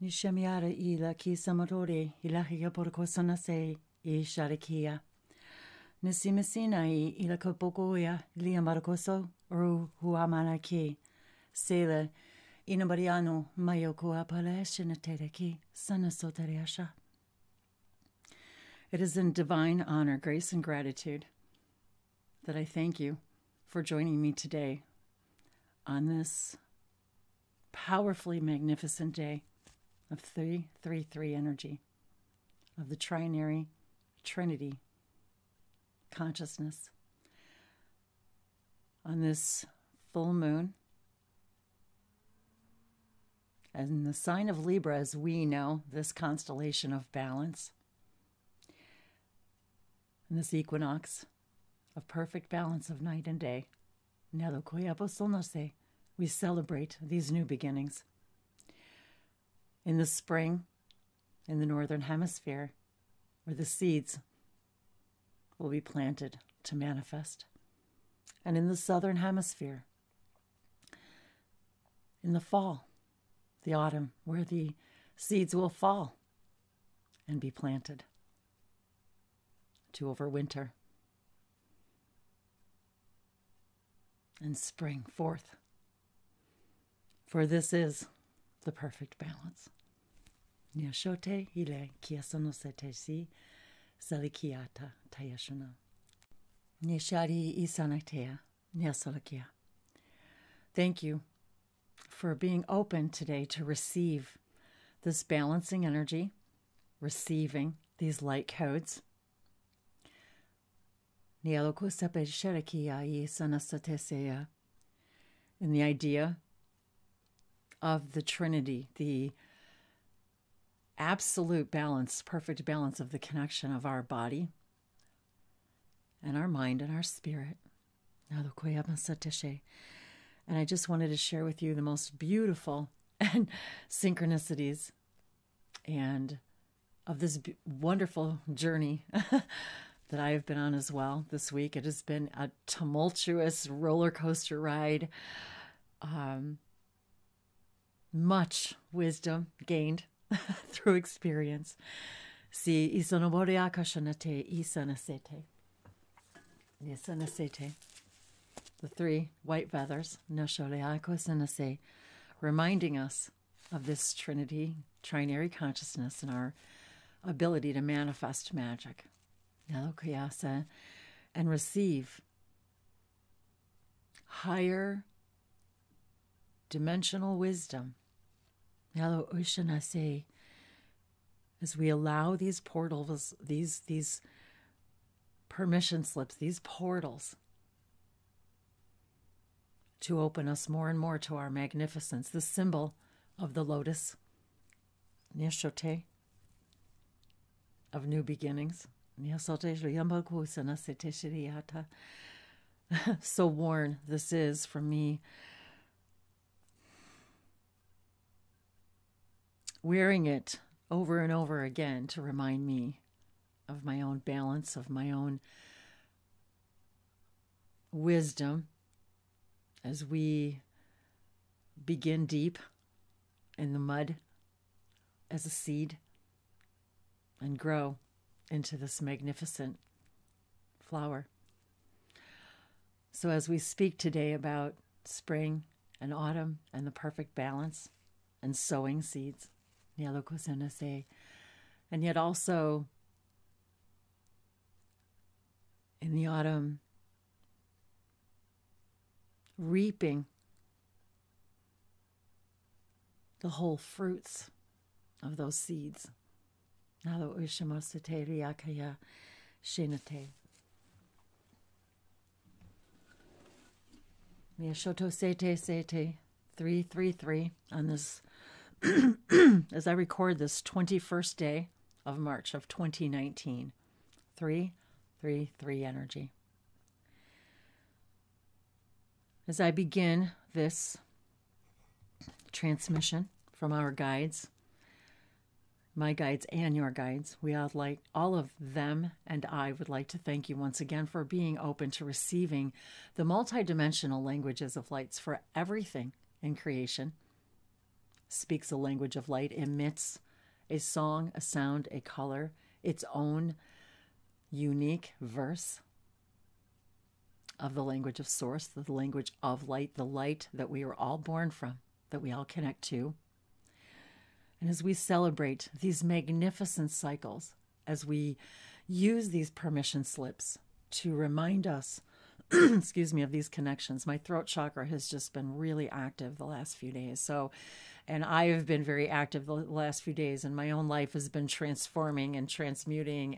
Nishamiara ila ki samarore ilahia porcosana se I sharikia. Nisimesina ila kopokoya lia marcoso ru huamana ki. Sela inabariano mayoko apaleshinate ki sanasoteriasha. It is in divine honor, grace, and gratitude that I thank you for joining me today on this powerfully magnificent day of 333 energy, of the trinary Trinity consciousness. On this full moon, and in the sign of Libra, as we know, this constellation of balance, and this equinox of perfect balance of night and day, we celebrate these new beginnings. In the spring, in the northern hemisphere, where the seeds will be planted to manifest. And in the southern hemisphere, in the fall, the autumn, where the seeds will fall and be planted to overwinter. And spring forth. For this is the perfect balance. Nyashote ile kiasonosete si salikiata tayashuna. Nyashari isanatea nyasalakia. Thank you for being open today to receive this balancing energy, receiving these light codes. In the idea of the Trinity, the absolute balance, perfect balance of the connection of our body and our mind and our spirit. And I just wanted to share with you the most beautiful and synchronicities and of this wonderful journey that I have been on as well this week. It has been a tumultuous roller coaster ride. Much wisdom gained through experience. Si isonoboreakashanate isanasete. Isanasete. The three white feathers, nosholeakosanase, reminding us of this Trinity, trinary consciousness and our ability to manifest magic. And receive higher dimensional wisdom. As we allow these portals, these permission slips, these portals to open us more and more to our magnificence, the symbol of the lotus, Nishote, of new beginnings. So worn this is for me, wearing it over and over again to remind me of my own balance, of my own wisdom as we begin deep in the mud as a seed and grow into this magnificent flower. So as we speak today about spring and autumn and the perfect balance and sowing seeds, and yet also in the autumn, reaping the whole fruits of those seeds. Shenate. 333 on this as I record this 21st day of March of 2019. 333 energy. As I begin this transmission from our guides, my guides and your guides, we would like, all of them and I would like to thank you once again for being open to receiving the multidimensional languages of lights for everything in creation. speaks a language of light, emits a song, a sound, a color, its own unique verse of the language of source, the language of light, the light that we are all born from, that we all connect to. And as we celebrate these magnificent cycles, as we use these permission slips to remind us, excuse me, of these connections. My throat chakra has just been really active the last few days. And I have been very active the last few days, and my own life has been transforming and transmuting.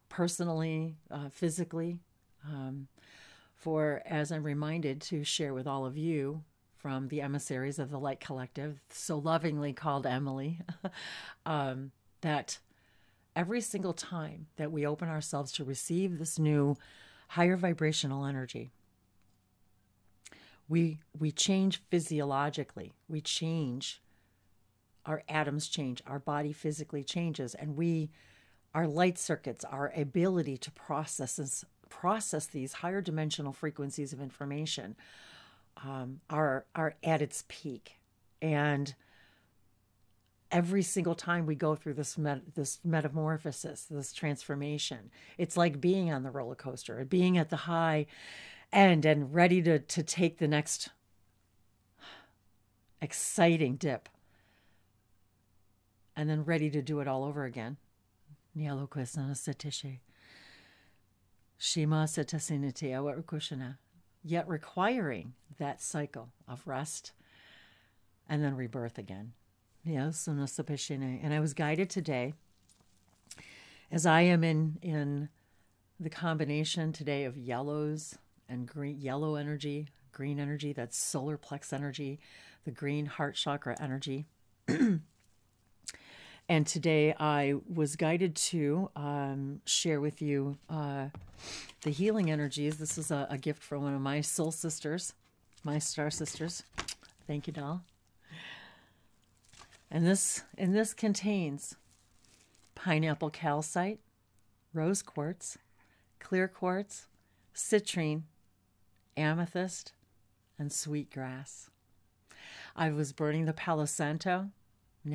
Personally, physically, for as I'm reminded to share with all of you from the Emissaries of the Light Collective, so lovingly called Emily, that every single time that we open ourselves to receive this new higher vibrational energy, we change physiologically. We change, our atoms change, our body physically changes, and our light circuits, our ability to process these higher dimensional frequencies of information are at its peak. And every single time we go through this metamorphosis, this transformation, it's like being on the roller coaster, being at the high end and ready to take the next exciting dip, and then ready to do it all over again. Yet requiring that cycle of rest and then rebirth again. And I was guided today, as I am in the combination today of yellows and green, yellow energy, green energy, that's solar plex energy, the green heart chakra energy. And today I was guided to share with you the healing energies. This is a gift from one of my soul sisters, my star sisters. Thank you, doll. And this contains pineapple calcite, rose quartz, clear quartz, citrine, amethyst, and sweet grass. I was burning the Palo Santo. And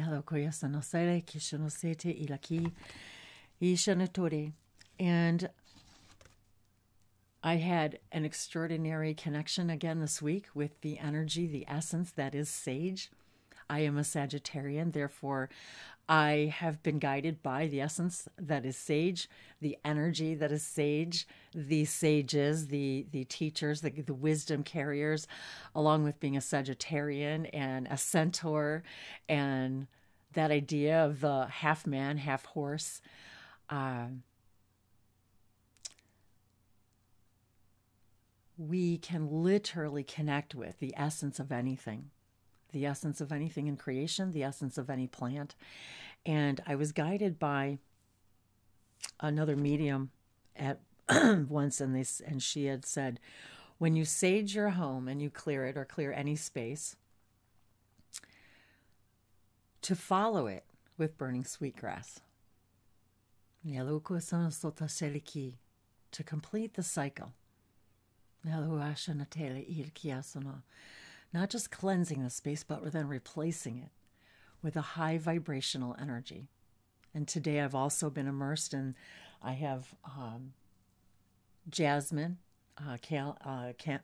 I had an extraordinary connection again this week with the energy, the essence that is sage. I am a Sagittarian, therefore I have been guided by the essence that is sage, the energy that is sage, the sages, the teachers, the wisdom carriers, along with being a Sagittarian and a centaur, and that idea of the half man, half horse. We can literally connect with the essence of anything. The essence of anything in creation, the essence of any plant. And I was guided by another medium at once, and she had said, when you sage your home and you clear it or clear any space, to follow it with burning sweetgrass. To complete the cycle. Not just cleansing the space, but then replacing it with a high vibrational energy. And today I've also been immersed in, I have jasmine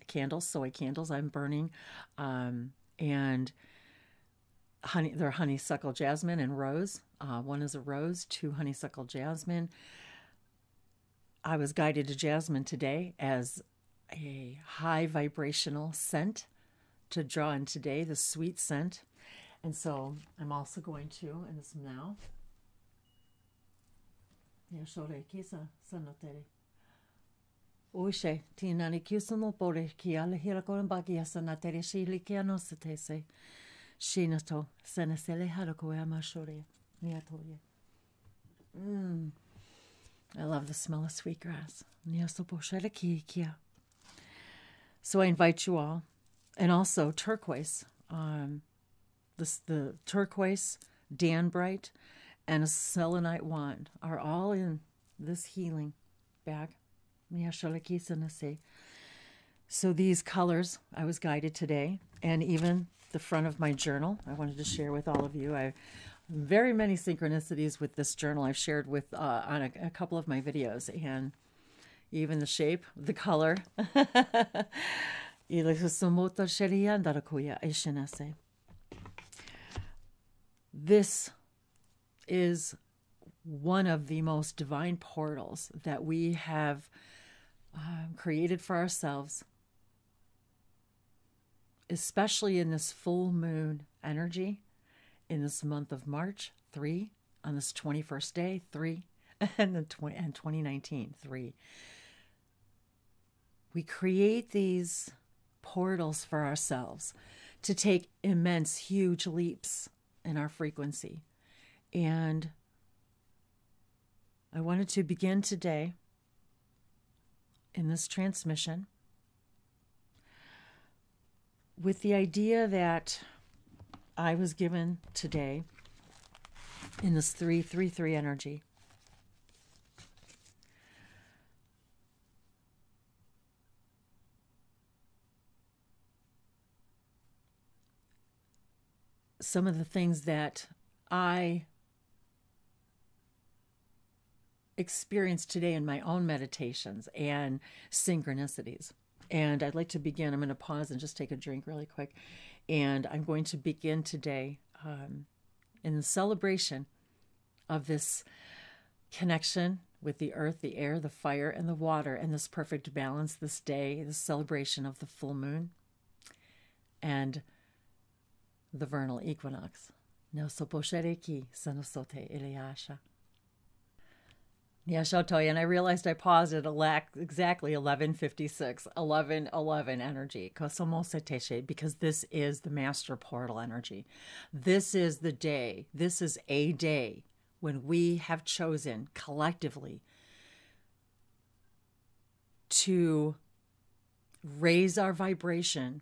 candles, soy candles I'm burning, and they're honeysuckle jasmine and rose. One is a rose, 2 honeysuckle jasmine. I was guided to jasmine today as a high vibrational scent to draw in today, the sweet scent. And so I'm also going to, and this now, I love the smell of sweetgrass. So I invite you all, and also turquoise, the turquoise, danbrite, and a selenite wand are all in this healing bag. So these colors, I was guided today, and even the front of my journal, I wanted to share with all of you. I very many synchronicities with this journal I've shared with on a couple of my videos, and even the shape, the color. This is one of the most divine portals that we have created for ourselves, especially in this full moon energy, in this month of March, 3, on this 21st day, 3, and 2019, 3. We create these portals for ourselves to take immense, huge leaps in our frequency. And I wanted to begin today in this transmission with the idea that I was given today in this 333 energy. Some of the things that I experienced today in my own meditations and synchronicities. And I'd like to begin. I'm going to pause and just take a drink really quick. And I'm going to begin today in the celebration of this connection with the earth, the air, the fire, and the water, and this perfect balance this day, the celebration of the full moon and the vernal equinox. And I realized I paused at exactly 11:56, 11:11 energy, because this is the master portal energy. This is the day, this is a day when we have chosen collectively to raise our vibration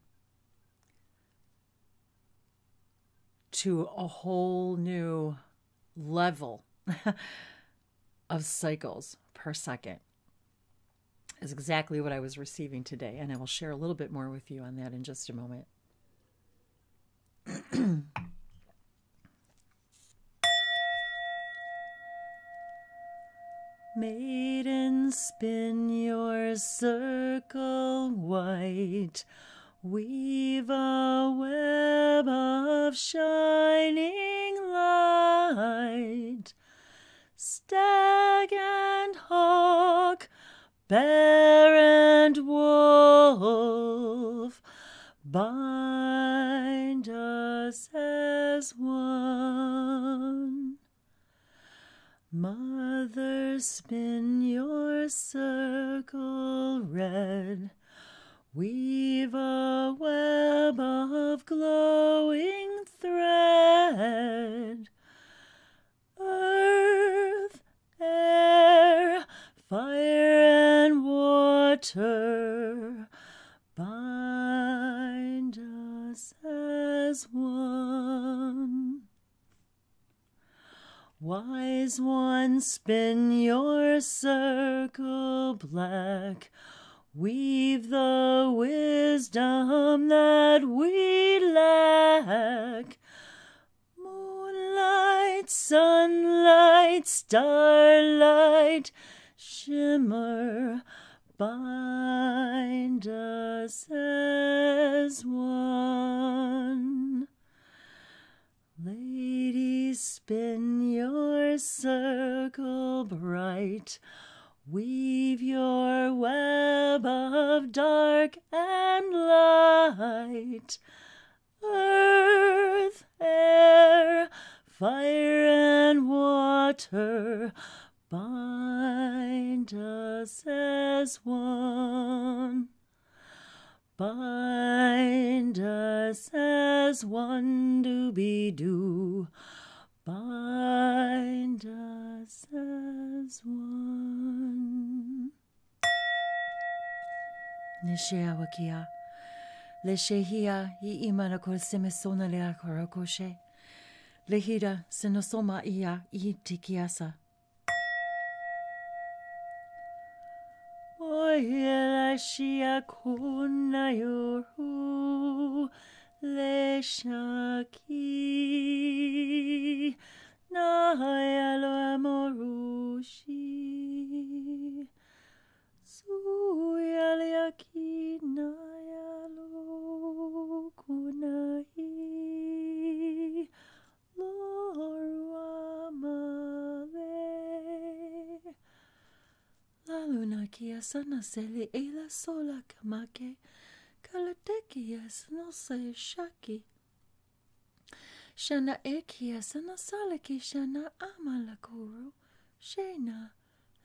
to a whole new level of cycles per second. Is exactly what I was receiving today, and I will share a little bit more with you on that in just a moment. Maiden, spin your circle white, weave a web of shining light. Stag and hawk, bear and wolf, bind us as one. Mother, spin your circle red, weave a web of glowing thread. Earth, air, fire, and water, bind us as one. Wise one, spin your circle black, weave the wisdom that we lack. Moonlight, sunlight, starlight, shimmer, bind us as one. Ladies, spin your circle bright, weave your web of dark and light. Earth, air, fire, and water, bind us as one. Bind us as one, doobie-doo. Bind us as one. Nishiawakia, Leshehia, Iimana Kolsemesona Lea Korokoshe, Lehida, Sinosoma Ia, Itikiasa. Shia kunayoru le shaki na yalo amorushi suyaliaki na yalo kunai loru amale la luna kia sana seli ela sola kamake kalatekias no se shaki shana ekias na salaki shana amalakuru shena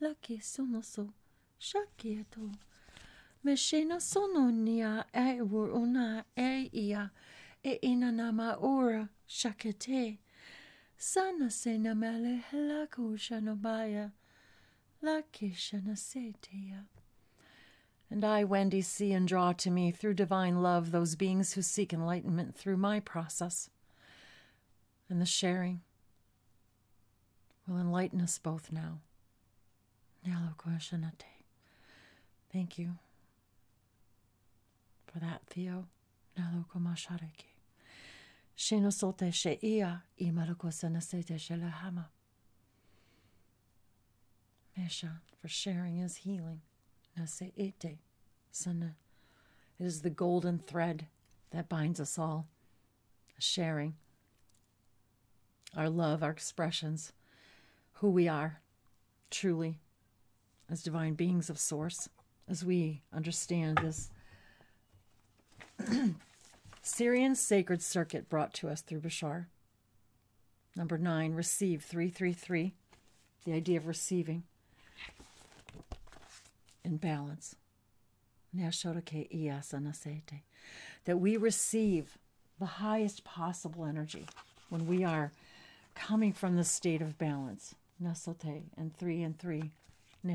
laki sonoso shaki ato me shena sono nia e una e ia e inanama ora shakete sana sena mele helaku shanobaya laki shana setea. And I, Wendy, see and draw to me through divine love those beings who seek enlightenment through my process. And the sharing will enlighten us both now. Thank you for that, Theo. Shenosote sheia imaruko sanasete shelahama. Mesha, for sharing is healing. It is the golden thread that binds us all. Sharing our love, our expressions, who we are, truly, as divine beings of Source, as we understand this Syrian sacred circuit brought to us through Bashar. Number 9, receive 333, the idea of receiving. In balance, that we receive the highest possible energy when we are coming from the state of balance. And 3 and 3. And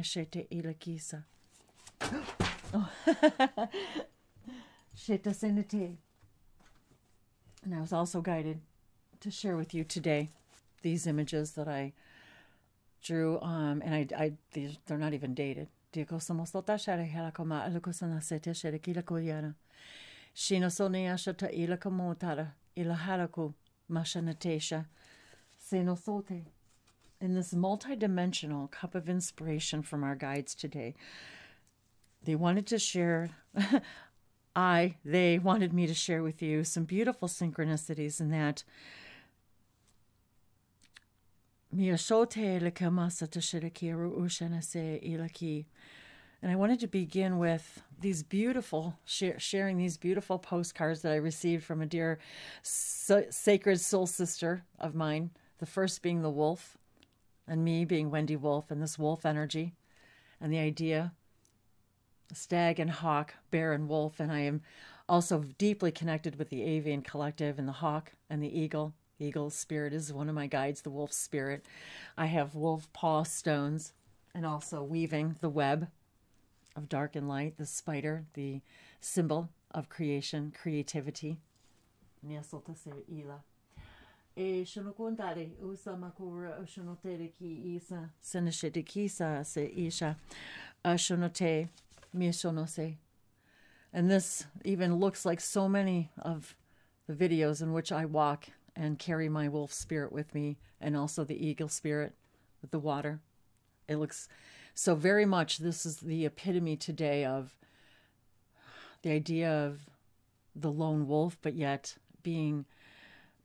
I was also guided to share with you today these images that I drew, and they're not even dated. Diego somostota shara helakoma alukosana sete shara kilakoyana. Shino sonia shata ilakomotara ilaharaku mashanatesha. Senosote. In this multidimensional cup of inspiration from our guides today, they wanted to share, they wanted me to share with you some beautiful synchronicities in that and I wanted to begin with these beautiful, sharing these beautiful postcards that I received from a dear sacred soul sister of mine, the first being the wolf, and me being Wendy Wolfe, and this wolf energy, and the idea, stag and hawk, bear and wolf, and I am also deeply connected with the avian collective and the hawk and the eagle. The eagle spirit is one of my guides, the wolf spirit. I have wolf paw stones and also weaving the web of dark and light, the spider, the symbol of creation, creativity. And this even looks like so many of the videos in which I walk and carry my wolf spirit with me, and also the eagle spirit with the water. It looks so very much, this is the epitome today of the idea of the lone wolf, but yet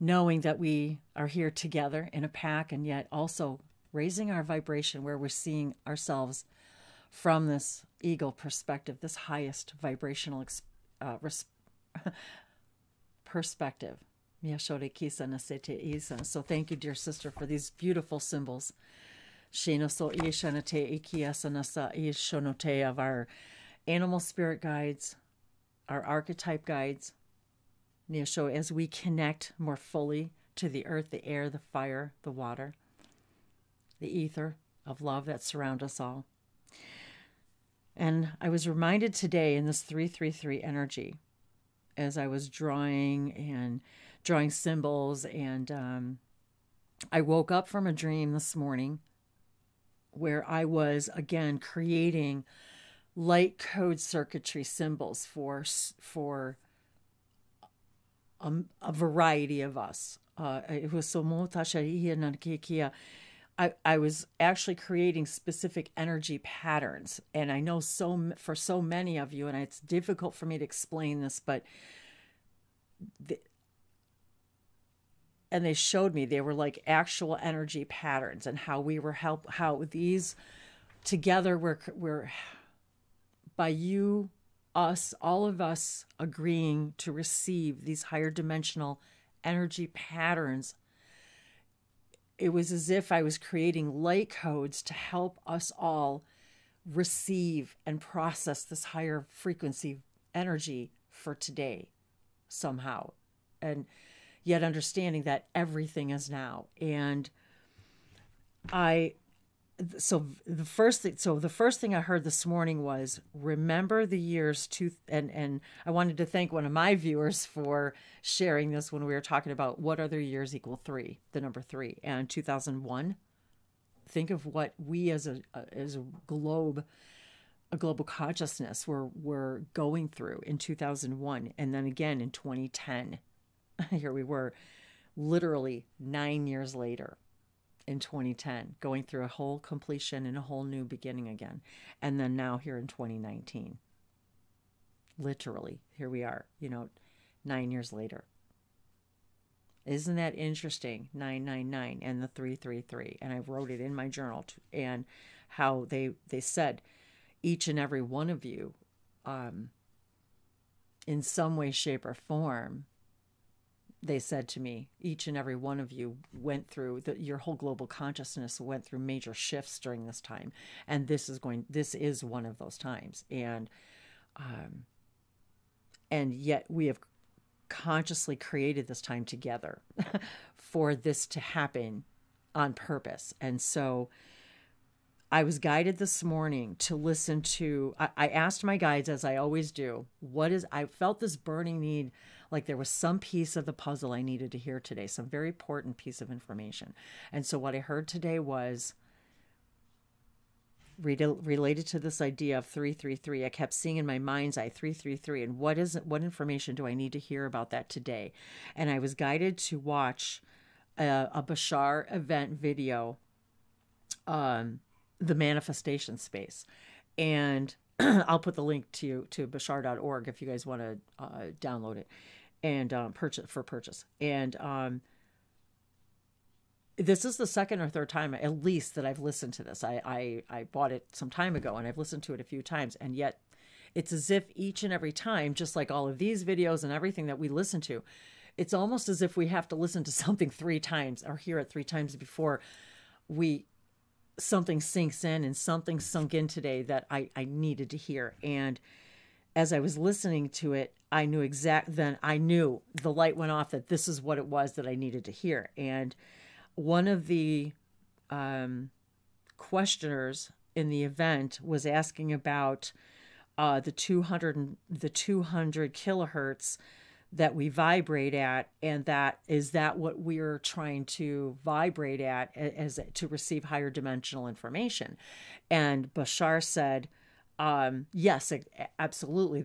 knowing that we are here together in a pack, and yet also raising our vibration where we're seeing ourselves from this eagle perspective, this highest vibrational perspective. So thank you, dear sister, for these beautiful symbols of our animal spirit guides, our archetype guides, as we connect more fully to the earth, the air, the fire, the water, the ether of love that surround us all. And I was reminded today in this 333 energy, as I was drawing symbols, and I woke up from a dream this morning where I was again creating light code circuitry symbols for a variety of us. It was so I was actually creating specific energy patterns. And I know for so many of you, and it's difficult for me to explain this, but and they showed me, they were like actual energy patterns, and how we were how these together were by you, us, all of us agreeing to receive these higher dimensional energy patterns. It was as if I was creating light codes to help us all receive and process this higher frequency energy for today somehow. And yet understanding that everything is now. And the first thing I heard this morning was, remember the years and I wanted to thank one of my viewers for sharing this when we were talking about what other years equal 3, the number 3, and 2001. Think of what we as a global consciousness were going through in 2001, and then again in 2010. Here we were, literally 9 years later. In 2010, going through a whole completion and a whole new beginning again. And then now here in 2019, literally, here we are, 9 years later. Isn't that interesting? 999 and the 333. And I wrote it in my journal, and how they said each and every one of you, in some way, shape, or form, they said to me, each and every one of you went through, your whole global consciousness went through major shifts during this time. And this is one of those times. And yet we have consciously created this time together for this to happen on purpose. And so I was guided this morning to listen to, I asked my guides, as I always do, I felt this burning need, like there was some piece of the puzzle I needed to hear today, some very important piece of information. And so what I heard today was related to this idea of 333. I kept seeing in my mind's eye 333, and what information do I need to hear about that today? And I was guided to watch a Bashar event video, the manifestation space. And I'll put the link to bashar.org if you guys want to download it and purchase. And this is the second or third time, at least, that I've listened to this. I bought it some time ago, and I've listened to it a few times. And yet it's as if each and every time, just like all of these videos and everything that we listen to, it's almost as if we have to listen to something 3 times or hear it 3 times before something sinks in. And something sunk in today that I needed to hear. And as I was listening to it, I knew the light went off that this is what it was that I needed to hear. And one of the questioners in the event was asking about the 200 kilohertz that we vibrate at, and is that what we're trying to vibrate at as to receive higher dimensional information? And Bashar said, yes, absolutely.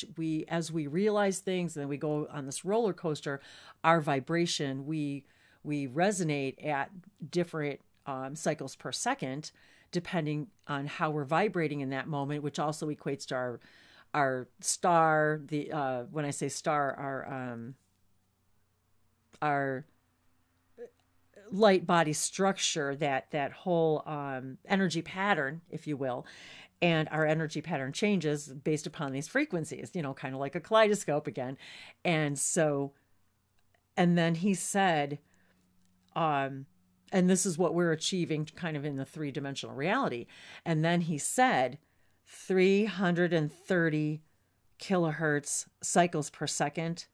We as we realize things, and then we go on this roller coaster, our vibration, we resonate at different cycles per second, depending on how we're vibrating in that moment, which also equates to our star. When I say star, our light body structure, that whole energy pattern, if you will. And our energy pattern changes based upon these frequencies, kind of like a kaleidoscope again. And then he said, and this is what we're achieving kind of in the 3-dimensional reality. And then he said 330 kilohertz cycles per second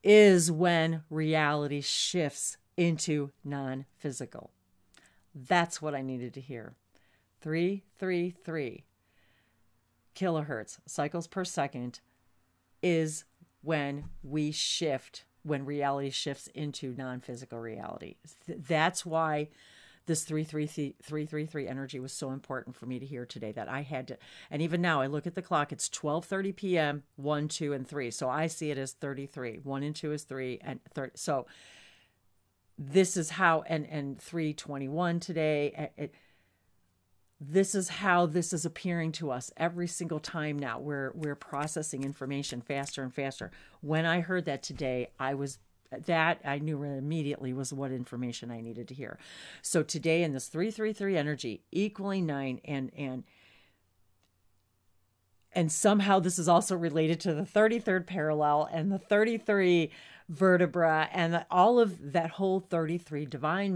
is when reality shifts into non-physical. That's what I needed to hear. 333 kilohertz cycles per second is when reality shifts into non-physical reality. That's why this 333 energy was so important for me to hear today that I had to, and even now I look at the clock, it's 12:30 p.m., 1, 2, and 3. So I see it as 33. 1 and 2 is 3, and 30. So this is how, and 3:21 today, this is how this is appearing to us every single time now. We're processing information faster and faster. When I heard that today, I knew immediately was what information I needed to hear. So today in this 333 energy, equaling 9, and somehow this is also related to the 33rd parallel and the 33 vertebra and all of that whole 33 divine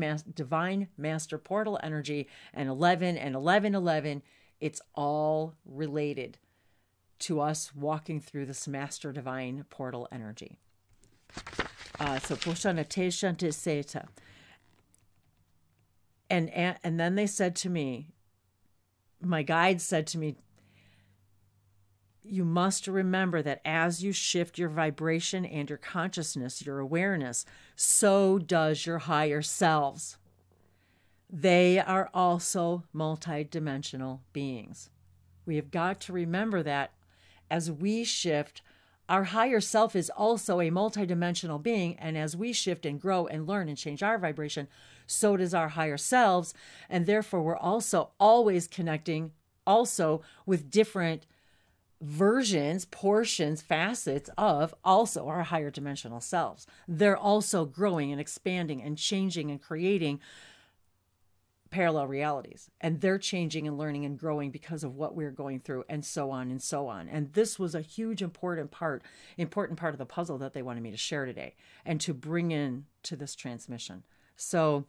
master portal energy and 11 and 11. It's all related to us walking through this master divine portal energy. So Poshana Te Shante Seta. And then they said to me, my guide said to me, you must remember that as you shift your vibration and your consciousness, your awareness, so does your higher selves. They are also multidimensional beings. We have got to remember that as we shift, our higher self is also a multidimensional being, and as we shift and grow and learn and change our vibration, so does our higher selves, and therefore we're also always connecting also with different versions, portions, facets of also our higher dimensional selves. They're also growing and expanding and changing and creating parallel realities, and they're changing and learning and growing because of what we're going through, and so on and so on. And this was a huge important part of the puzzle that they wanted me to share today and to bring in to this transmission. So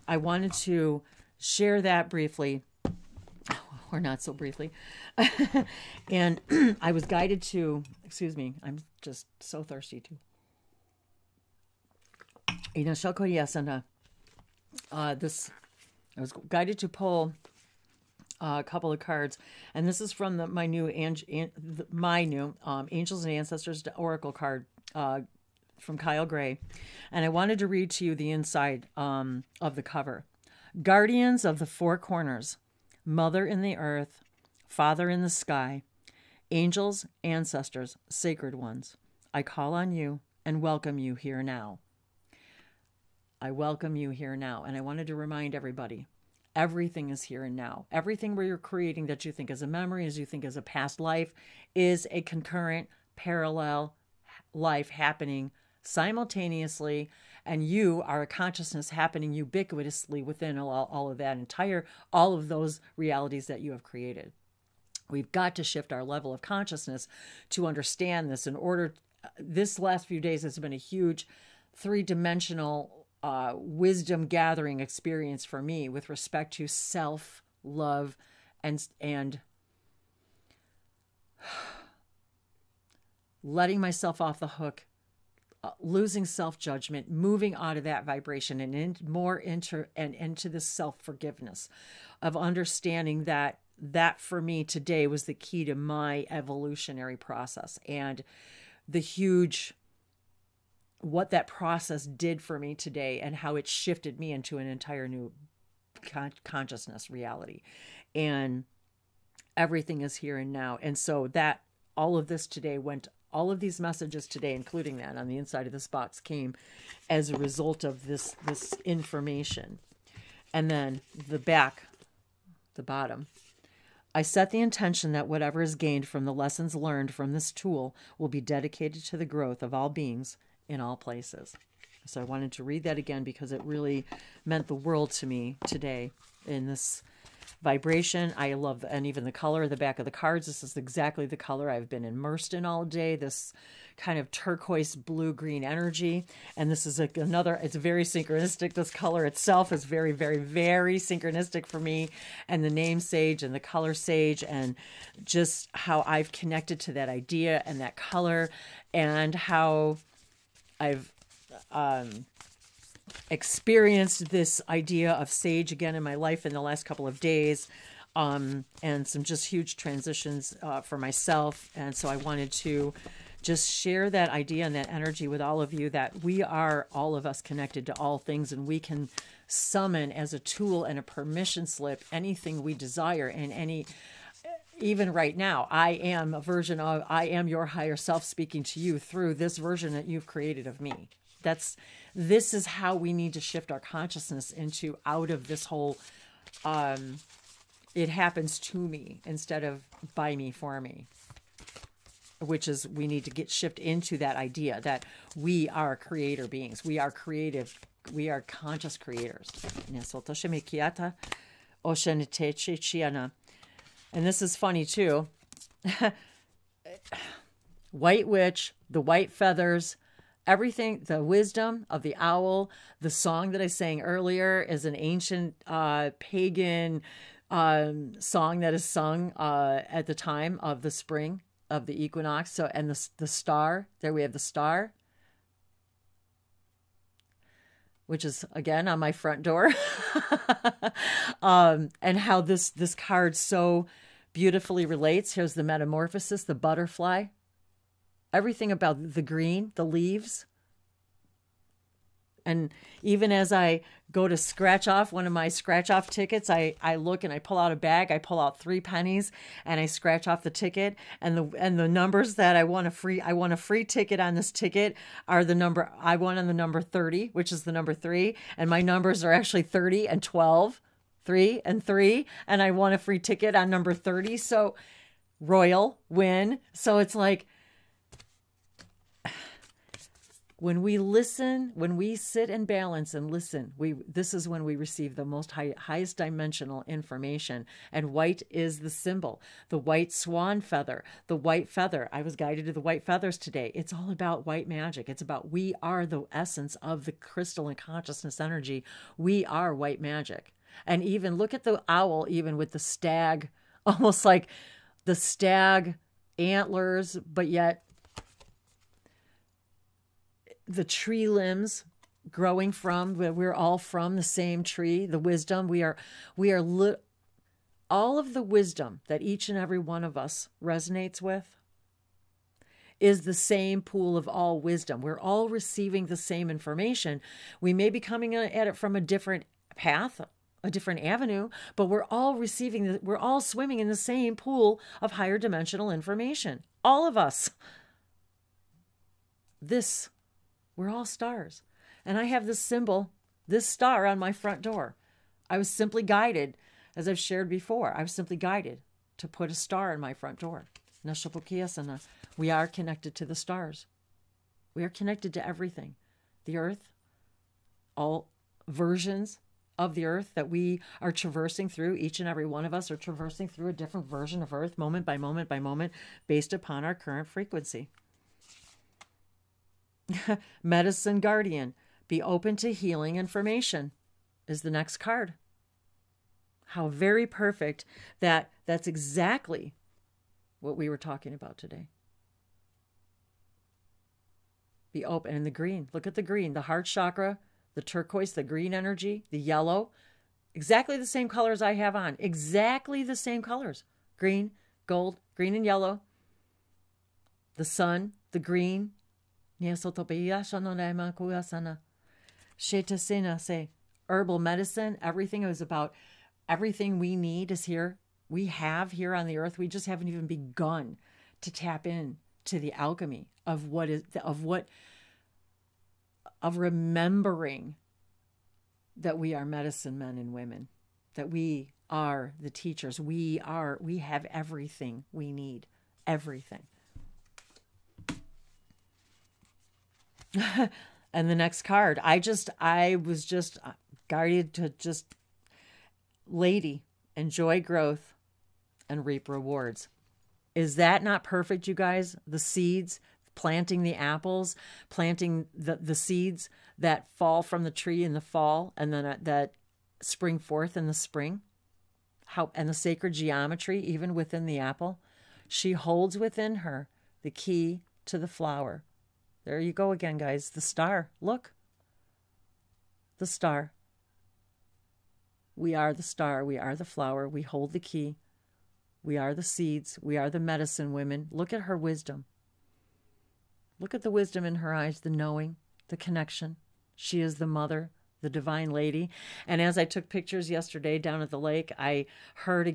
I wanted to share that briefly, or not so briefly. And I was guided to, excuse me, I'm just so thirsty too. I was guided to pull a couple of cards, and this is from my new Angels and Ancestors Oracle card from Kyle Gray, and I wanted to read to you the inside of the cover. Guardians of the Four Corners, Mother in the Earth, Father in the Sky, Angels, Ancestors, Sacred Ones, I call on you and welcome you here now. I welcome you here now. And I wanted to remind everybody, everything is here and now. Everything where you're creating that you think is a memory, as you think is a past life, is a concurrent, parallel life happening simultaneously. And you are a consciousness happening ubiquitously within all of that all of those realities that you have created. We've got to shift our level of consciousness to understand this. This last few days has been a huge three-dimensional wisdom gathering experience for me with respect to self-love and letting myself off the hook, losing self-judgment, moving out of that vibration and into this self-forgiveness of understanding that for me today was the key to my evolutionary process, and what that process did for me today and how it shifted me into an entire new consciousness reality. And everything is here and now. And so that all of this today all of these messages today, including that on the inside of this box, came as a result of this information. And then the bottom, I set the intention that whatever is gained from the lessons learned from this tool will be dedicated to the growth of all beings in all places. So I wanted to read that again because it really meant the world to me today in this vibration. I love, and even the color of the back of the cards. This is exactly the color I've been immersed in all day. This kind of turquoise blue-green energy. And this is it's very synchronistic. This color itself is very, very, very synchronistic for me. And the name sage and the color sage, and just how I've connected to that idea and that color, and how I've experienced this idea of sage again in my life in the last couple of days, and some just huge transitions for myself. And so I wanted to just share that idea and that energy with all of you, that we are, all of us, connected to all things, and we can summon as a tool and a permission slip anything we desire. And even right now, I am a version of, I am your higher self speaking to you through this version that you've created of me. This is how we need to shift our consciousness into, out of this whole, it happens to me instead of by me, for me, which is, we need to shift into that idea that we are creator beings. We are creative. We are conscious creators. And this is funny too. White witch, the white feathers, everything, the wisdom of the owl, the song that I sang earlier is an ancient pagan song that is sung at the time of the spring, of the equinox. So, and the star, there we have the star, which is again on my front door. And how this card so beautifully relates. Here's the metamorphosis, the butterfly, everything about the green, the leaves. And even as I go to scratch off one of my scratch off tickets, I look and I pull out a bag, I pull out 3 pennies and I scratch off the ticket, and the numbers that I want a free ticket on this ticket are the number, I won on the number 30, which is the number 3. And my numbers are actually 30 and 12, 3 and 3. And I won a free ticket on number 30. So royal win. So it's like, when we listen, when we sit in balance and listen, this is when we receive the most highest dimensional information. And white is the symbol, the white swan feather, the white feather. I was guided to the white feathers today. It's all about white magic. It's about, we are the essence of the crystal and consciousness energy. We are white magic. And even look at the owl, even with the stag, almost like the stag antlers, but yet the tree limbs growing from, we're all from the same tree, the wisdom. All of the wisdom that each and every one of us resonates with is the same pool of all wisdom. We're all receiving the same information. We may be coming at it from a different path, a different avenue, but we're all we're all swimming in the same pool of higher dimensional information. All of us. We're all stars. And I have this symbol, this star on my front door. I was simply guided, as I've shared before, I was simply guided to put a star on my front door. We are connected to the stars. We are connected to everything. The earth, all versions of the earth that we are traversing through, each and every one of us are traversing through a different version of earth, moment by moment by moment, based upon our current frequency. Medicine Guardian, be open to healing information is the next card. How very perfect that's exactly what we were talking about today. Be open. And the green, look at the green, the heart chakra, the turquoise, the green energy, the yellow, exactly the same colors I have on, exactly the same colors. Green, gold, green and yellow. The sun, the green, herbal medicine, everything is about, everything we need is here. We have here on the earth. We just haven't even begun to tap in to the alchemy of remembering that we are medicine men and women, that we are the teachers. We have everything we need, everything. And the next card, I was just guided to just, lady, enjoy growth and reap rewards. Is that not perfect, you guys? The seeds, planting the apples, planting the seeds that fall from the tree in the fall and then that spring forth in the spring. And the sacred geometry, even within the apple. She holds within her the key to the flower. There you go again, guys. The star. Look. The star. We are the star. We are the flower. We hold the key. We are the seeds. We are the medicine women. Look at her wisdom. Look at the wisdom in her eyes, the knowing, the connection. She is the mother, the divine lady. And as I took pictures yesterday down at the lake, I heard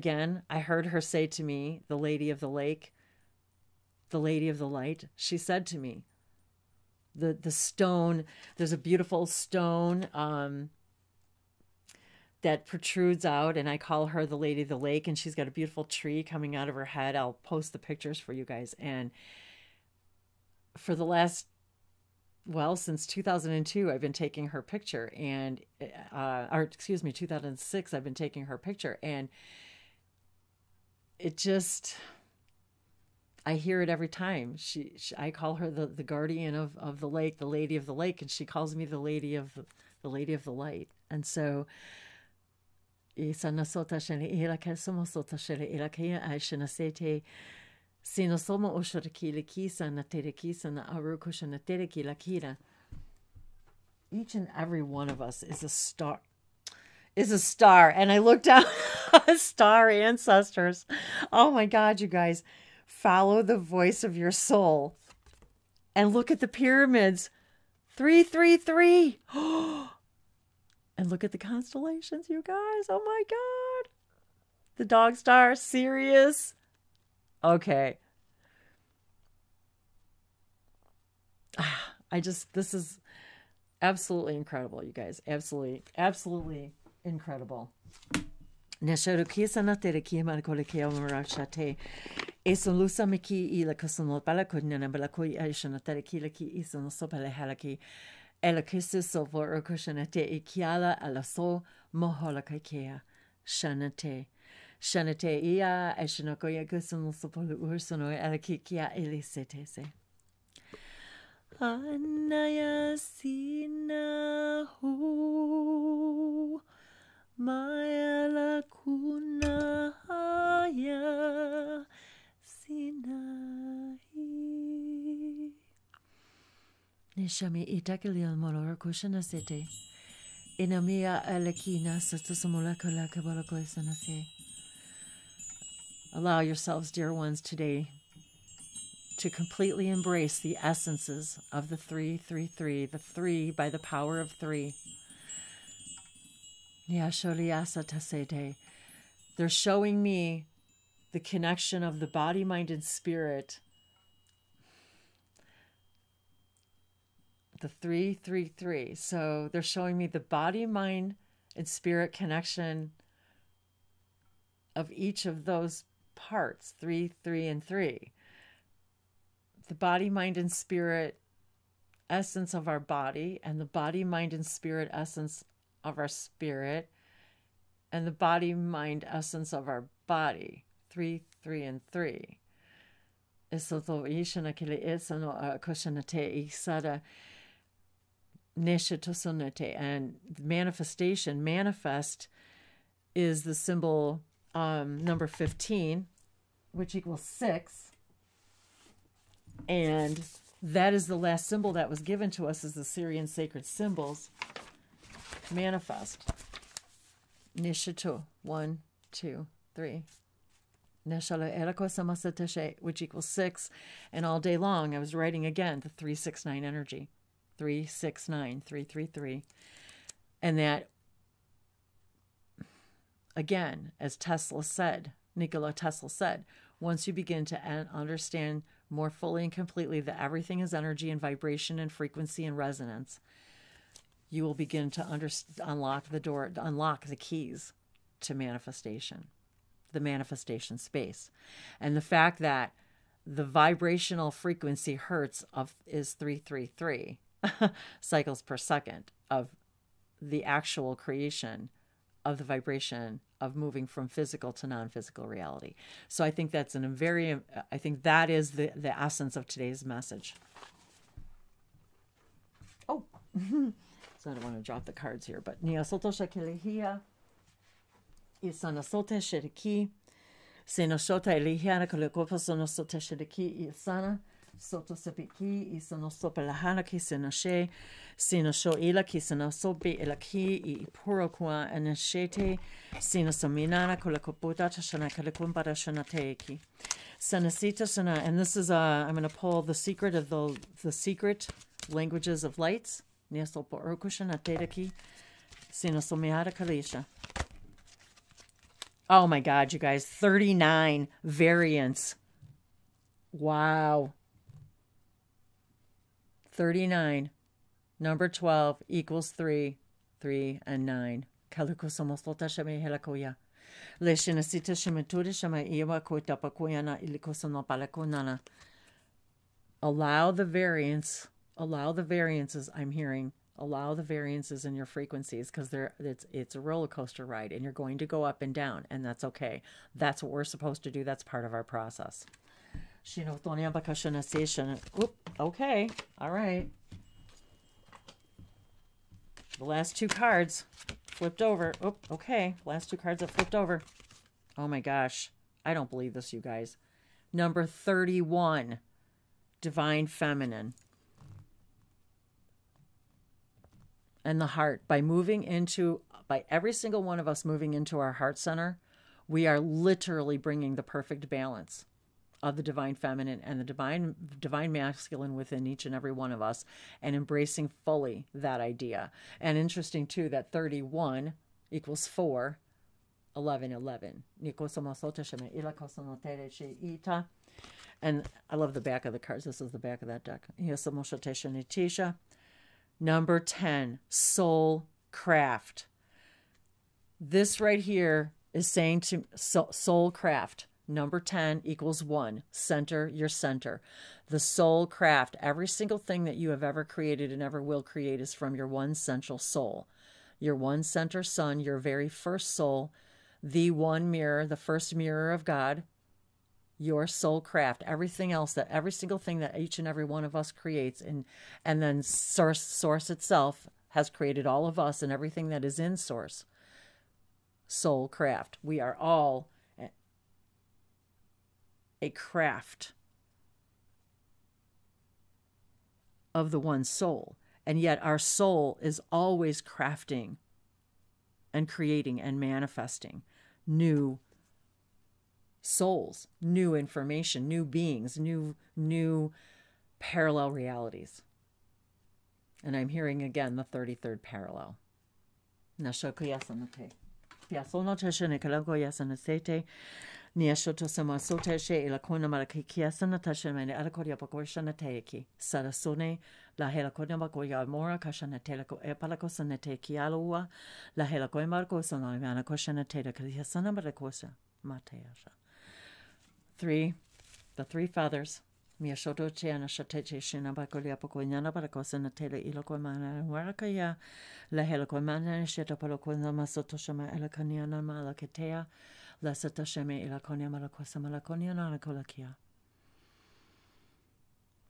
her say to me, the lady of the lake, the lady of the light. She said to me, the stone, there's a beautiful stone that protrudes out, and I call her the lady of the lake, and she's got a beautiful tree coming out of her head. I'll post the pictures for you guys. And for the last, since 2002, I've been taking her picture, and, 2006, I've been taking her picture, and it just, I hear it every time. I call her the guardian of the lake, the lady of the lake, and she calls me the lady of the light. And so, Sinosoma Oshorakila Kisa Naterekisa na Arukusha Naterekila Kira. Each and every one of us is a star. And I looked down star ancestors. Oh my God, you guys. Follow the voice of your soul. And look at the pyramids. 333. And look at the constellations, you guys. Oh my God. The dog star, Sirius. Okay. This is absolutely incredible, you guys. Absolutely, absolutely incredible. Shanate ia eshinokoya gusuno sopolu ursono alakikia elisetese. Anaya sinahu maya lakuna haya sinahi. Nishami itakili almolor kushana sete. Inamia alakina satusumulakula kabalakoisanase. Allow yourselves, dear ones, today to completely embrace the essences of the 333, the three by the power of three. They're showing me the connection of the body, mind, and spirit. The 333. So they're showing me the body, mind, and spirit connection of each of those parts, 3, 3, and 3. The body, mind, and spirit essence of our body, and the body, mind, and spirit essence of our spirit, and the body, mind, essence of our body, 3, 3, and 3. And manifestation, manifest is the symbol number 15, which equals 6. And that is the last symbol that was given to us as the Syrian sacred symbols. Manifest. Nishito, 1, 2, 3. Which equals 6. And all day long I was writing again the 369 energy. 369, 333. And that, again, as Nikola Tesla said, once you begin to understand more fully and completely that everything is energy and vibration and frequency and resonance, you will begin to unlock the keys to manifestation, the manifestation space. And the fact that the vibrational frequency hertz is 333 cycles per second of the actual creation of the vibration of moving from physical to non-physical reality. So I think that's I think that is the essence of today's message. Oh, so I don't want to drop the cards here, but Niasoto Shakilihia Isana Sote Shiriki Seno Shota Elihiana Kolekopa Sono Sote Shiriki Isana Soto sepiki, isano sopelahana kisenashe, sinosho ila kisanosobe ilaki, I purokua anashete, sinosominana kulakoputa tashana kalikumbara shanateki. Sanasita sana, and this is I'm going to pull the secret of the secret languages of lights. Nesopo urkushana tedeki, sinosomiara kalisha. Oh my God, you guys, 39 variants. Wow. 39. Number 12 equals 3, 3, and 9. Kaluko somostota shame helakoya. Leshinasita shemetuda shama iwa kotapakoyana ilikosono palakonana. Allow the variance, allow the variances I'm hearing. Allow the variances in your frequencies, because it's a roller coaster ride, and you're going to go up and down, and that's okay. That's what we're supposed to do. That's part of our process. Oop, okay. All right. The last two cards flipped over. Oop, okay. Last two cards have flipped over. Oh my gosh. I don't believe this, you guys. Number 31, Divine Feminine. And the heart. By every single one of us moving into our heart center, we are literally bringing the perfect balance of the divine feminine and the divine masculine within each and every one of us, and embracing fully that idea. And interesting too, that 31 equals 4, 11, 11. And I love the back of the cards. This is the back of that deck. Number 10, soul craft. This right here is saying to soul craft. Number 10 equals 1. Center your center. The soul craft. Every single thing that you have ever created and ever will create is from your one central soul. Your one center sun, your very first soul, the one mirror, the first mirror of God. Your soul craft, everything else, that every single thing that each and every one of us creates, and then source itself has created all of us and everything that is in source. Soul craft. We are all a craft of the one soul, and yet our soul is always crafting and creating and manifesting new souls, new information, new beings, new parallel realities. And I'm hearing again the 33rd parallel. Niashoto sama sote she ila kona malakikia sana tashemene alakoria pakoshana teiki sarasone la hela kona makoya mora kashana telako epalako sana teki alua la hela koi marko sana mana koshana tela kia sana malakosa mateasha. 3, the 3 feathers. Miashoto chiana shateche shina bakolia pakoyana parakosa na tela ila koi mana warakaya la hela koi mana sheta palako nama soto shama elakania na malaketea. La satasheme ilakonia malakosa malakonia na kolakia.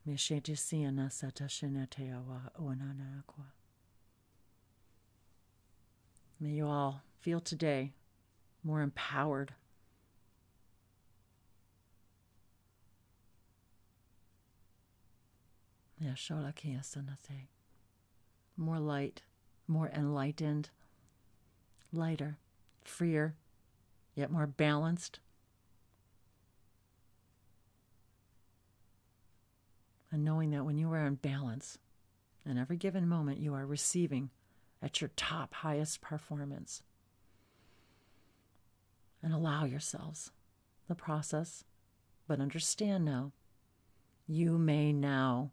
Meshete siana satashena teawa onana aqua. May you all feel today more empowered. Yasholakia sanate. More light, more enlightened, lighter, freer, yet more balanced. And knowing that when you are in balance, in every given moment, you are receiving at your top, highest performance. And allow yourselves the process, but understand now, you may now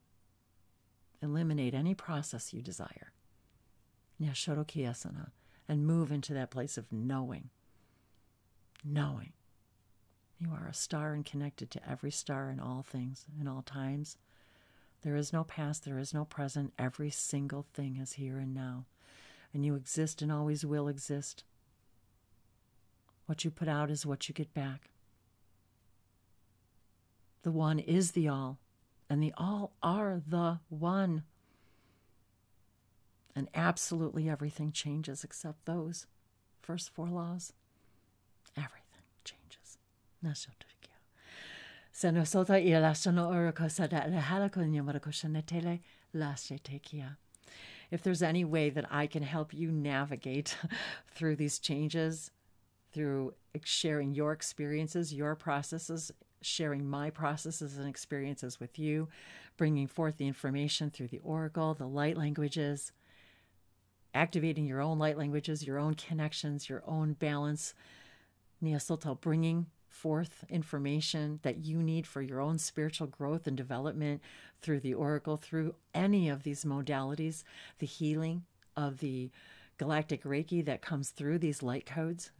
eliminate any process you desire. Nyashorokiyasana, and move into that place of knowing. Knowing you are a star and connected to every star in all things, in all times. There is no past, there is no present. Every single thing is here and now. And you exist and always will exist. What you put out is what you get back. The one is the all, and the all are the one. And absolutely everything changes except those first 4 laws. Everything changes. Senosota ilasono orokosada lehalakonyamarakoshanetele lashetekia. If there's any way that I can help you navigate through these changes, through sharing your experiences, your processes, sharing my processes and experiences with you, bringing forth the information through the oracle, the light languages, activating your own light languages, your own connections, your own balance, Niasoto, bringing forth information that you need for your own spiritual growth and development through the oracle, through any of these modalities, the healing of the galactic Reiki that comes through these light codes,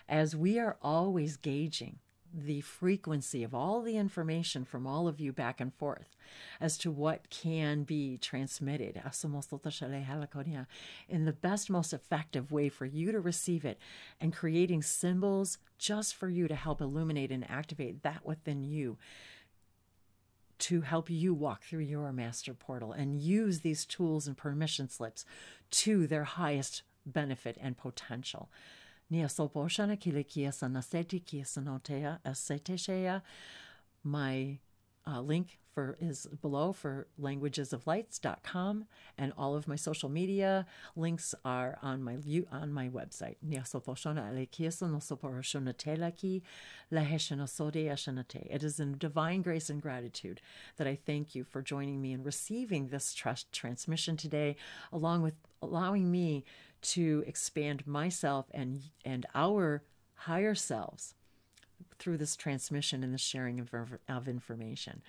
as we are always gauging the frequency of all the information from all of you back and forth as to what can be transmitted in the best, most effective way for you to receive it, and creating symbols just for you to help illuminate and activate that within you to help you walk through your master portal and use these tools and permission slips to their highest benefit and potential. My link is below for languagesoflights.com, and all of my social media links are on my website. It is in divine grace and gratitude that I thank you for joining me and receiving this transmission today, along with allowing me to expand myself and our higher selves through this transmission and the sharing of information.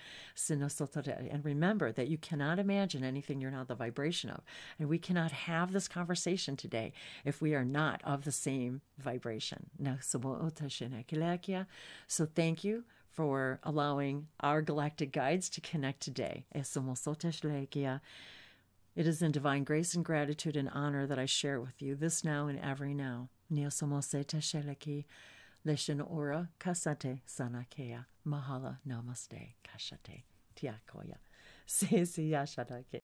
And remember that you cannot imagine anything you're not the vibration of. And we cannot have this conversation today if we are not of the same vibration. So thank you for allowing our galactic guides to connect today. It is in divine grace and gratitude and honor that I share with you this now and every now. Leshin ora kasate sanakea. Mahala namaste kashate. Tiakoya. Sesi yashadake.